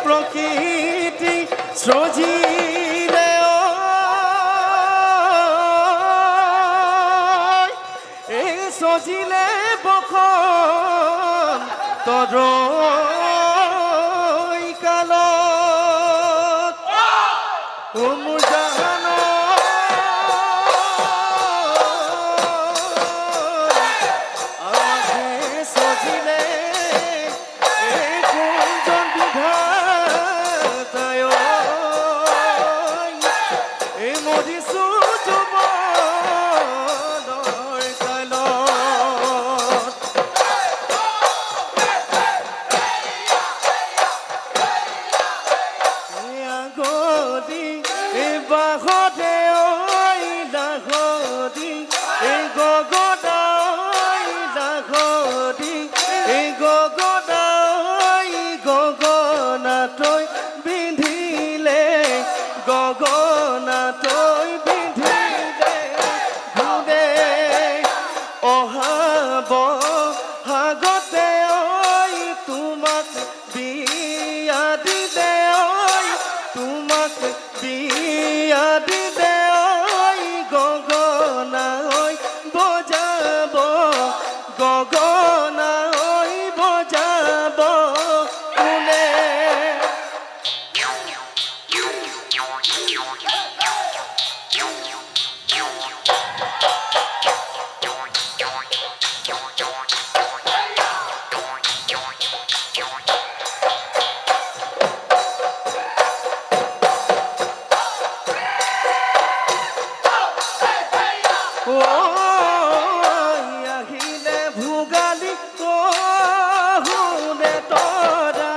প্ৰকৃতি সজিলে এই সজিলে বখন তৰ কালত মোৰ জাহান সজিলে এই কোনজন বিধাতায় এই মৰিছো যৌৱনৰ কালত আগদি এই বাহতে লাহদি এই গগদাই লাহদি এই গগদাই গগনাতৈ বিন্ধিলে গগনাতৈ বিন্ধিলে ঘূৰে অহাব হাগতে তোমাক বিয়া দিলে তোমাক বিয়া দিলে গগনা বজাব গগনা বজাব কোনে আহিলে ভোগালী কহুনে তৰা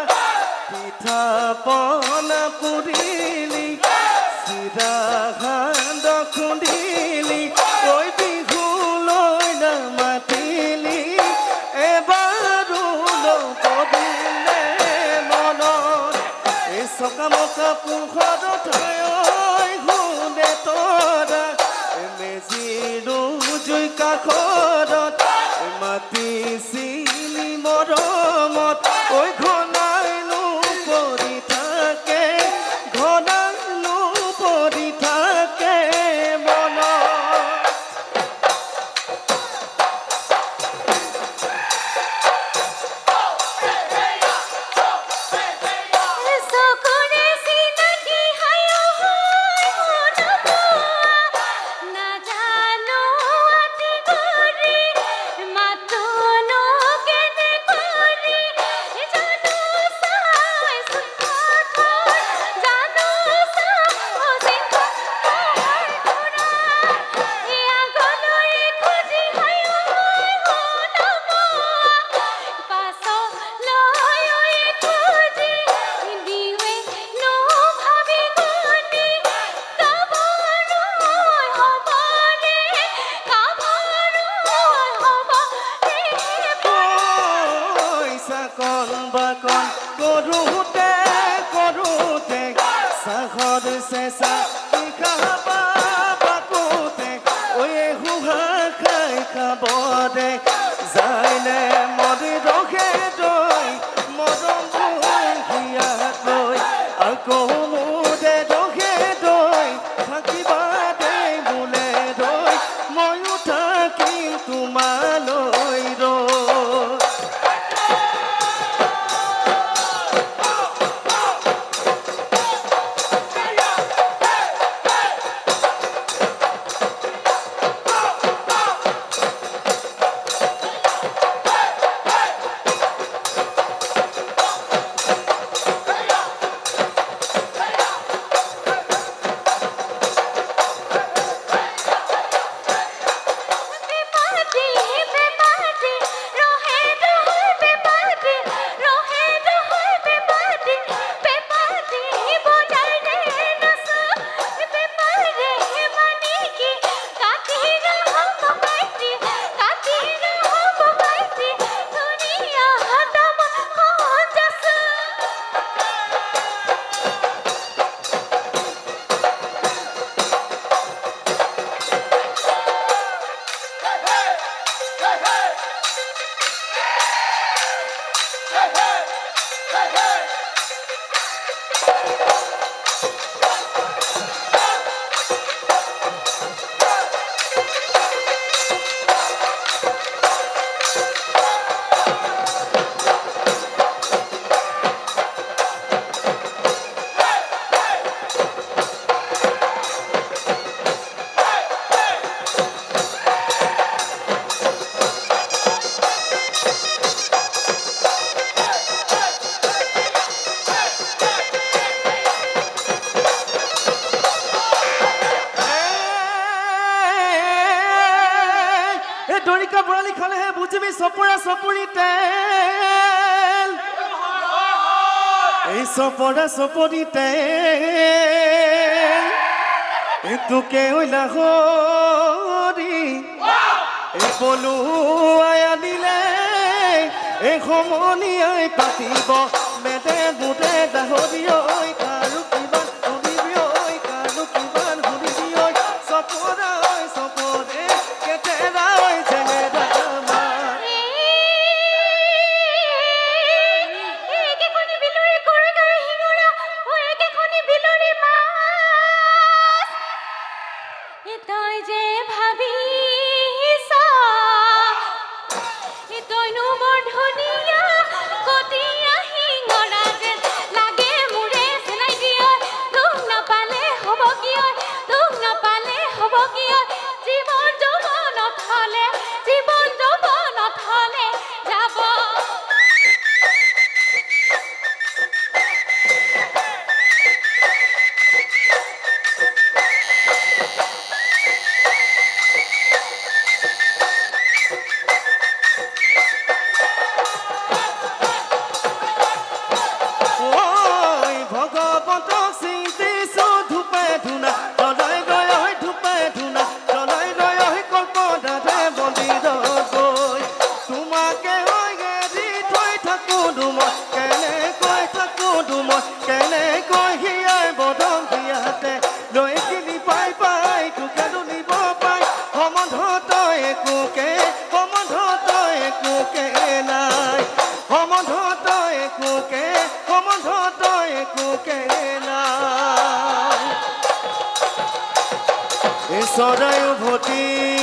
পিঠা পনা পুৰিলি চিৰা সান্দ খুন্দিলি ঐ বিহুলৈ নামাতিলি এবাৰো নপদিলে মনত এই চকামকা পোহৰত শুনে তৰা মেজিৰো জুই কাষৰত মাতিছিলি মৰমত ঐ ঘনাইনো পৰি থাকে ঘনাইনো পৰি থাকে মনত বাকন কৰোঁতে কৰোঁতে চাহৰ চেঁচা খাবা বাকোতে ঐ হুহা খাই খাব দে যাইনে মৰি ৰখে দৈ মৰম হিয়াত লৈ আকৌ মোৰে ৰখে দৈ থাকিবা দে বোলে দৈ ময়ো থাকিম তোমালৈ গালি খালেহে বুজিবি চপৰা চপৰি তেল এই চপৰা চপৰি তেল তোকে ওইলা হৰি এই পলুৱাই আনিলে এই সমনীয়াই পাতিব মেদে মুদে গাহৰি ঐ কাৰো কিমান শুনিবি ঐ কাৰো কিমান শুনিবি ঐ চপৰা ঐ চপৰে কেতেৰা ঐ জেনেৰা তই যে ভাবিছ তইনো বৰ ধুনীয়া কটীয়া শিঙৰা যেন লাগে মোৰে চেলাই দিয় তোক নাপালে হ'ব কিয় তোক নাপালে হ'ব কিয় জীৱন যৌৱনত হ'লে যাব চৰাই উভতি